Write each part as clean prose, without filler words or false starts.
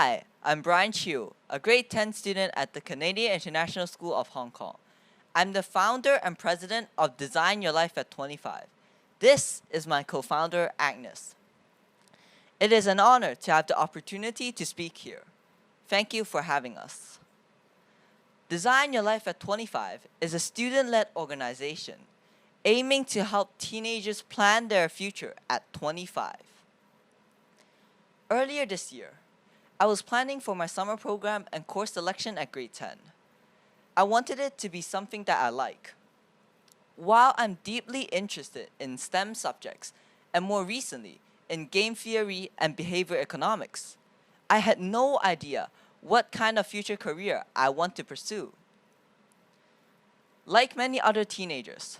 Hi, I'm Brian Chiu, a grade 10 student at the Canadian International School of Hong Kong. I'm the founder and president of Design Your Life at 25. This is my co-founder, Agnes. It is an honor to have the opportunity to speak here. Thank you for having us. Design Your Life at 25 is a student-led organization aiming to help teenagers plan their future at 25. Earlier this year, I was planning for my summer program and course selection at grade 10. I wanted it to be something that I like. While I'm deeply interested in STEM subjects, and more recently, in game theory and behavior economics, I had no idea what kind of future career I want to pursue. Like many other teenagers,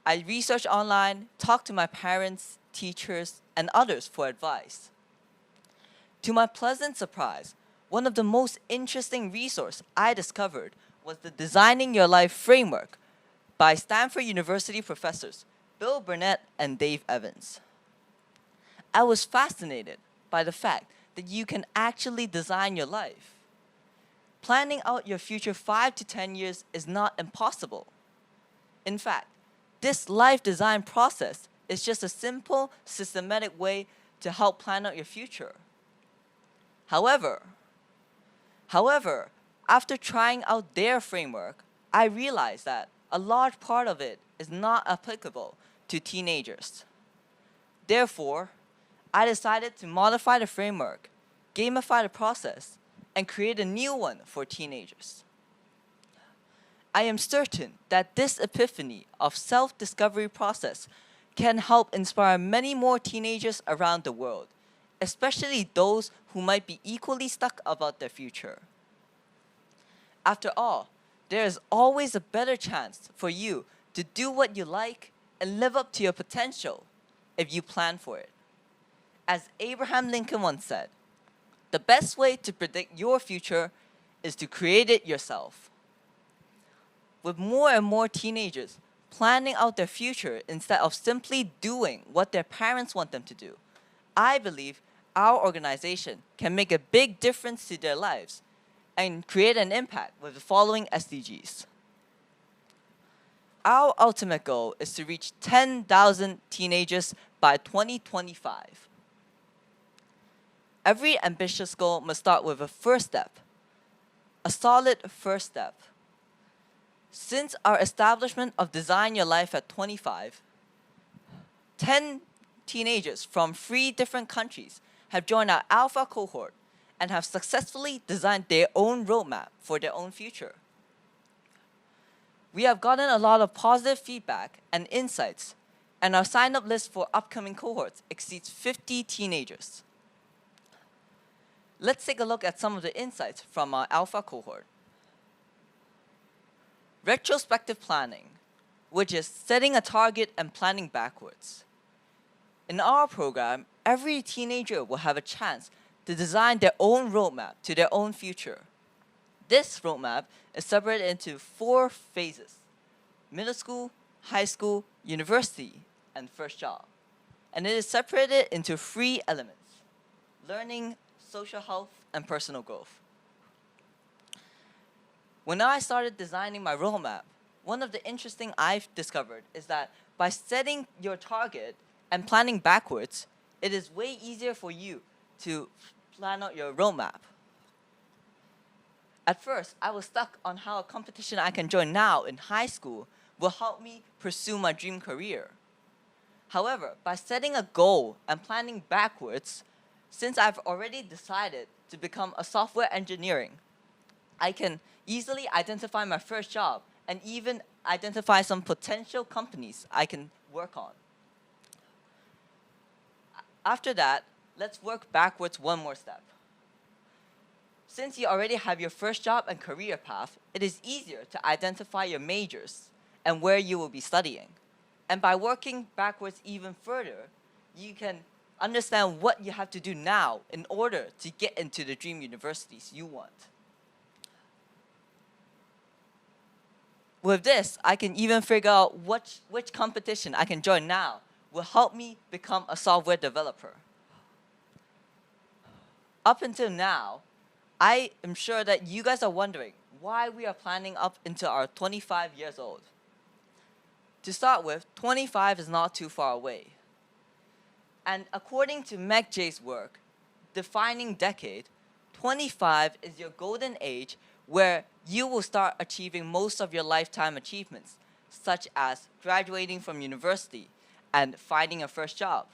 I researched online, talked to my parents, teachers, and others for advice. To my pleasant surprise, one of the most interesting resources I discovered was the Designing Your Life framework by Stanford University professors Bill Burnett and Dave Evans. I was fascinated by the fact that you can actually design your life. Planning out your future 5 to 10 years is not impossible. In fact, this life design process is just a simple, systematic way to help plan out your future. However, after trying out their framework, I realized that a large part of it is not applicable to teenagers. Therefore, I decided to modify the framework, gamify the process, and create a new one for teenagers. I am certain that this epiphany of self-discovery process can help inspire many more teenagers around the world, especially those who might be equally stuck about their future. After all, there is always a better chance for you to do what you like and live up to your potential if you plan for it. As Abraham Lincoln once said, the best way to predict your future is to create it yourself. With more and more teenagers planning out their future instead of simply doing what their parents want them to do, I believe our organization can make a big difference to their lives and create an impact with the following SDGs. Our ultimate goal is to reach 10,000 teenagers by 2025. Every ambitious goal must start with a first step, a solid first step. Since our establishment of Design Your Life at 25, 10 teenagers from 3 different countries have joined our Alpha cohort and have successfully designed their own roadmap for their own future. We have gotten a lot of positive feedback and insights, and our sign-up list for upcoming cohorts exceeds 50 teenagers. Let's take a look at some of the insights from our Alpha cohort. Retrospective planning, which is setting a target and planning backwards. In our program, every teenager will have a chance to design their own roadmap to their own future. This roadmap is separated into 4 phases: middle school, high school, university, and first job. And it is separated into 3 elements: learning, social health, and personal growth. When I started designing my roadmap, one of the interesting I've discovered is that by setting your target and planning backwards, it is way easier for you to plan out your roadmap. At first, I was stuck on how a competition I can join now in high school will help me pursue my dream career. However, by setting a goal and planning backwards, since I've already decided to become a software engineering, I can easily identify my first job and even identify some potential companies I can work on. After that, let's work backwards one more step. Since you already have your first job and career path, it is easier to identify your majors and where you will be studying. And by working backwards even further, you can understand what you have to do now in order to get into the dream universities you want. With this, I can even figure out which competition I can join now will help me become a software developer. Up until now, I am sure that you guys are wondering why we are planning up until our 25 years old. To start with, 25 is not too far away. And according to Meg J's work, Defining Decade, 25 is your golden age where you will start achieving most of your lifetime achievements, such as graduating from university and finding a first job.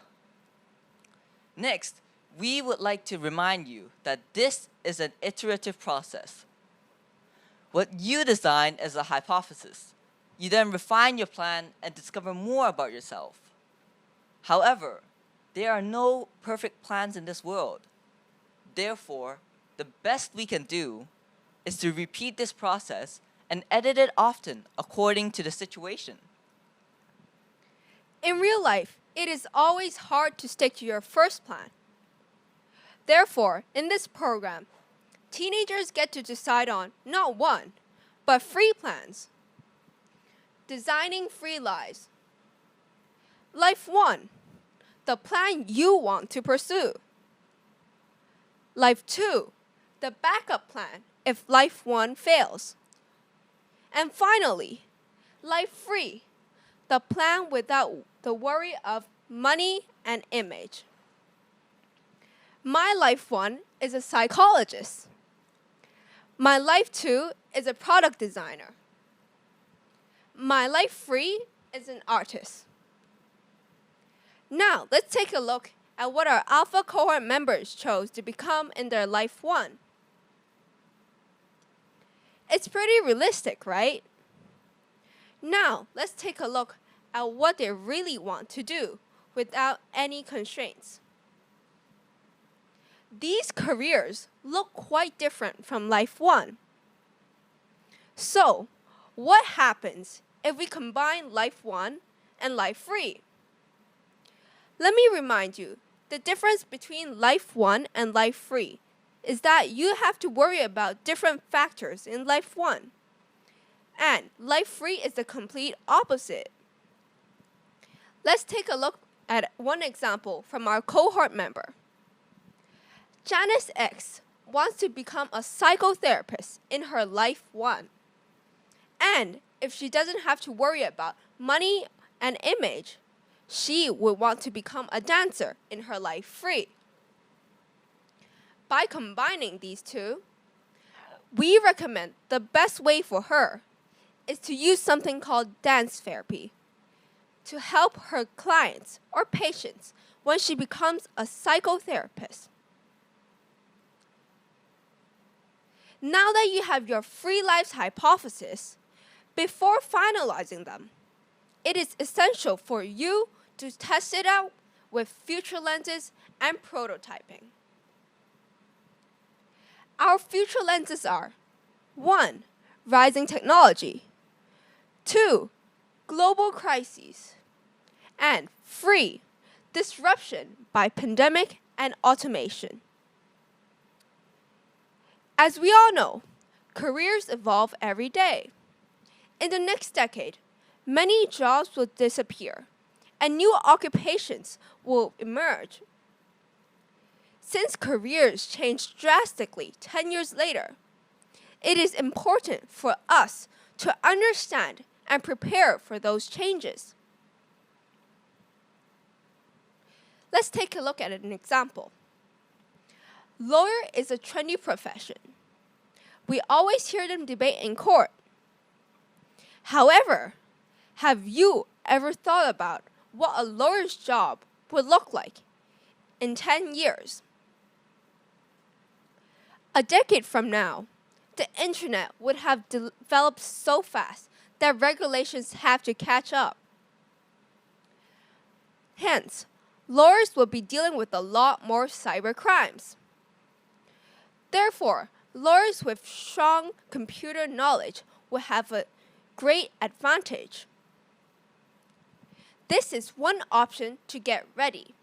Next, we would like to remind you that this is an iterative process. What you design is a hypothesis. You then refine your plan and discover more about yourself. However, there are no perfect plans in this world. Therefore, the best we can do is to repeat this process and edit it often according to the situation. In real life, it is always hard to stick to your first plan. Therefore, in this program, teenagers get to decide on not one, but 3 plans. Designing 3 lives. Life 1, the plan you want to pursue. Life 2, the backup plan if life 1 fails. And finally, life 3, the plan without the worry of money and image. My life 1 is a psychologist. My life 2 is a product designer. My life 3 is an artist. Now, let's take a look at what our Alpha cohort members chose to become in their life 1. It's pretty realistic, right? Now, let's take a look at what they really want to do without any constraints. These careers look quite different from life 1. So, what happens if we combine life 1 and life 3? Let me remind you, the difference between life 1 and life 3 is that you have to worry about different factors in life 1. And life 3 is the complete opposite. Let's take a look at one example from our cohort member. Janice X wants to become a psychotherapist in her life 1. And if she doesn't have to worry about money and image, she would want to become a dancer in her life 3. By combining these two, we recommend the best way for her is to use something called dance therapy to help her clients or patients when she becomes a psychotherapist. Now that you have your 3 lives hypothesis, before finalizing them, it is essential for you to test it out with future lenses and prototyping. Our future lenses are 1. Rising technology, 2. Global crises, and 3. Disruption by pandemic and automation. As we all know, careers evolve every day. In the next decade, many jobs will disappear and new occupations will emerge. Since careers change drastically 10 years later, it is important for us to understand and prepare for those changes. Let's take a look at an example. Lawyer is a trendy profession. We always hear them debate in court. However, have you ever thought about what a lawyer's job would look like in 10 years? A decade from now, the internet would have developed so fast that regulations have to catch up. Hence, lawyers will be dealing with a lot more cyber crimes. Therefore, lawyers with strong computer knowledge will have a great advantage. This is one option to get ready.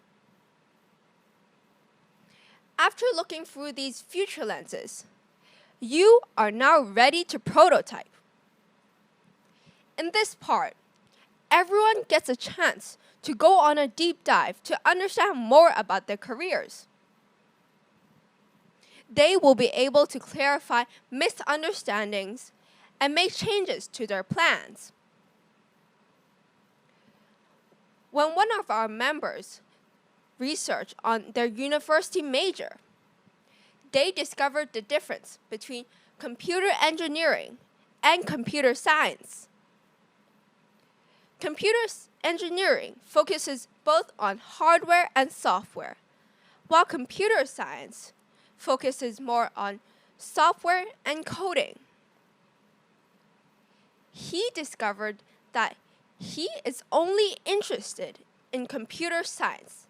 After looking through these future lenses, you are now ready to prototype. In this part, everyone gets a chance to go on a deep dive to understand more about their careers. they will be able to clarify misunderstandings and make changes to their plans. When one of our members researched on their university major, they discovered the difference between computer engineering and computer science. Computer engineering focuses both on hardware and software, while computer science focuses more on software and coding. He discovered that he is only interested in computer science,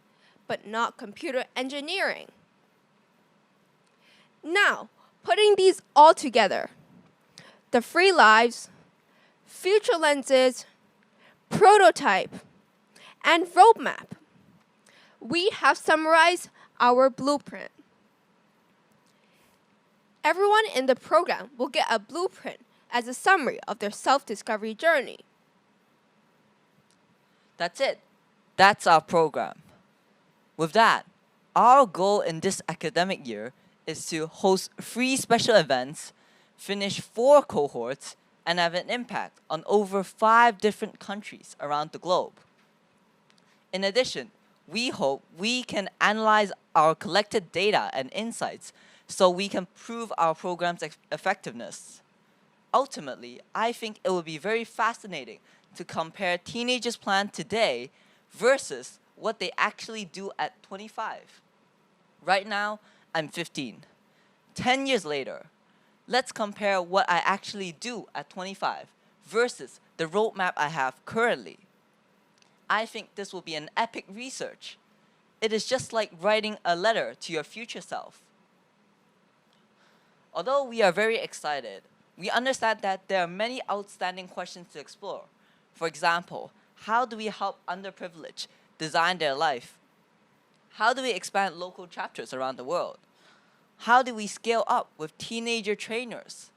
but not computer engineering. Now, putting these all together, the Free Lives, Future Lenses, Prototype, and Roadmap, we have summarized our blueprint. Everyone in the program will get a blueprint as a summary of their self-discovery journey. That's it. That's our program. With that, our goal in this academic year is to host 3 special events, finish 4 cohorts, and have an impact on over 5 different countries around the globe. In addition, we hope we can analyze our collected data and insights so we can prove our program's effectiveness. Ultimately, I think it will be very fascinating to compare teenagers' plan today versus what they actually do at 25. Right now, I'm 15. 10 years later, let's compare what I actually do at 25 versus the roadmap I have currently. I think this will be an epic research. It is just like writing a letter to your future self. Although we are very excited, we understand that there are many outstanding questions to explore. For example, how do we help underprivileged design their life? How do we expand local chapters around the world? How do we scale up with teenager trainers?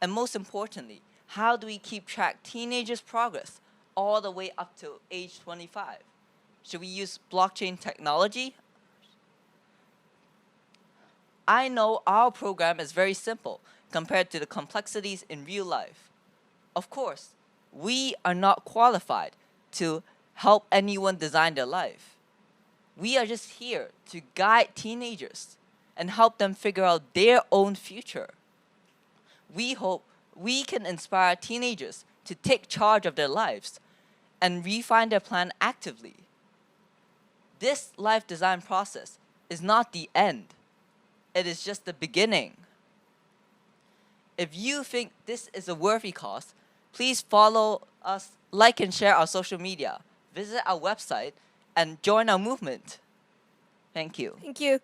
And most importantly, how do we keep track teenagers' progress all the way up to age 25? Should we use blockchain technology? I know our program is very simple compared to the complexities in real life. Of course, we are not qualified to help anyone design their life. We are just here to guide teenagers and help them figure out their own future. We hope we can inspire teenagers to take charge of their lives and refine their plan actively. This life design process is not the end. It is just the beginning. If you think this is a worthy cause, please follow us, like and share our social media, visit our website, and join our movement. Thank you. Thank you.